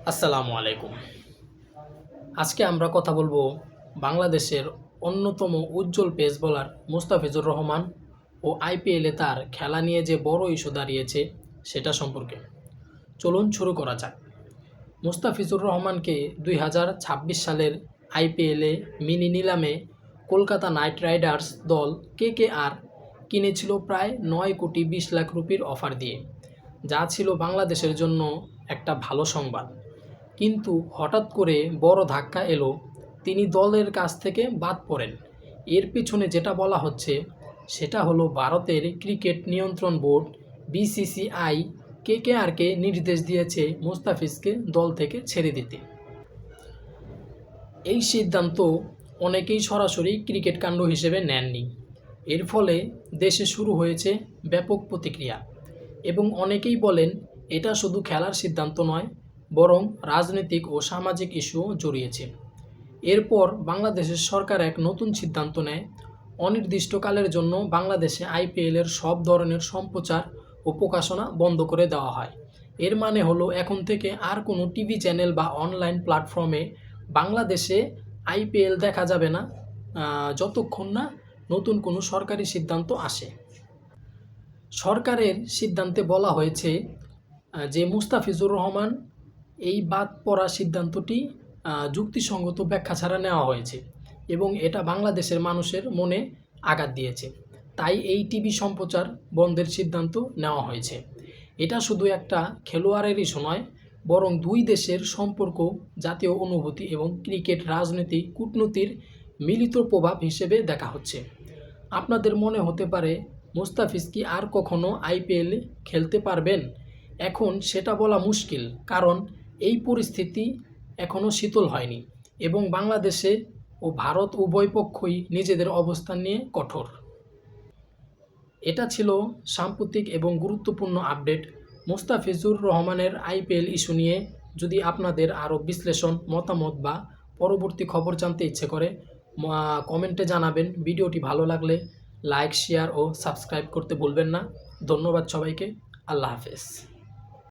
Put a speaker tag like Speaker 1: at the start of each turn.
Speaker 1: আসসালামু আলাইকুম। আজকে আমরা কথা বলবো বাংলাদেশের অন্যতম উজ্জ্বল পেস বোলার মুস্তাফিজুর রহমান ও আইপিএলে তার খেলা নিয়ে যে বড় ইস্যু দাঁড়িয়েছে সেটা সম্পর্কে। চলুন শুরু করা যাক। মুস্তাফিজুর রহমানকে 2026 সালের আইপিএলে মিনি নিলামে কলকাতা নাইট রাইডার্স দল কেকেআর কিনেছিল প্রায় 9,20,00,000 রুপির অফার দিয়ে, যা ছিল বাংলাদেশের জন্য একটা ভালো সংবাদ। কিন্তু হঠাৎ করে বড় ধাক্কা এলো, তিনি দলের কাছ থেকে বাদ পড়েন। এর পেছনে যেটা বলা হচ্ছে সেটা হলো ভারতের ক্রিকেট নিয়ন্ত্রণ বোর্ড বিসিসিআই কেকেআরকে নির্দেশ দিয়েছে মুস্তাফিজকে দল থেকে ছেড়ে দিতে। এই সিদ্ধান্ত অনেকেই সরাসরি ক্রিকেট কাণ্ড হিসেবে নেননি। এর ফলে দেশে শুরু হয়েছে ব্যাপক প্রতিক্রিয়া এবং অনেকেই বলেন এটা শুধু খেলার সিদ্ধান্ত নয়, বরং রাজনৈতিক ও সামাজিক ইস্যুও জড়িয়েছে। এরপর বাংলাদেশের সরকার এক নতুন সিদ্ধান্ত নেয়, অনির্দিষ্টকালের জন্য বাংলাদেশে আইপিএলের সব ধরনের সম্প্রচার ও প্রকাশনা বন্ধ করে দেওয়া হয়। এর মানে হলো এখন থেকে আর কোনো টিভি চ্যানেল বা অনলাইন প্ল্যাটফর্মে বাংলাদেশে আইপিএল দেখা যাবে না যতক্ষণ না নতুন কোনো সরকারি সিদ্ধান্ত আসে। সরকারের সিদ্ধান্তে বলা হয়েছে যে মুস্তাফিজুর রহমান এই বাদ পড়া সিদ্ধান্তটি যুক্তিসঙ্গত ব্যাখ্যা ছাড়া নেওয়া হয়েছে এবং এটা বাংলাদেশের মানুষের মনে আঘাত দিয়েছে। তাই এই টিভি সম্প্রচার বন্ধের সিদ্ধান্ত নেওয়া হয়েছে। এটা শুধু একটা খেলোয়াড়ের ইস্যু নয়, বরং দুই দেশের সম্পর্ক, জাতীয় অনুভূতি এবং ক্রিকেট রাজনীতি কূটনীতির মিলিত প্রভাব হিসেবে দেখা হচ্ছে। আপনাদের মনে হতে পারে, মুস্তাফিজ কি আর কখনো আইপিএলে খেলতে পারবেন? এখন সেটা বলা মুশকিল, কারণ এই পরিস্থিতি এখনও শীতল হয়নি এবং বাংলাদেশে ও ভারত উভয় পক্ষই নিজেদের অবস্থান নিয়ে কঠোর। এটা ছিল সাম্প্রতিক এবং গুরুত্বপূর্ণ আপডেট মুস্তাফিজুর রহমানের আইপিএল ইস্যু নিয়ে। যদি আপনাদের আরও বিশ্লেষণ, মতামত বা পরবর্তী খবর জানতে ইচ্ছে করে, কমেন্টে জানাবেন। ভিডিওটি ভালো লাগলে লাইক, শেয়ার ও সাবস্ক্রাইব করতে ভুলবেন না। ধন্যবাদ সবাইকে। আল্লাহ হাফেজ।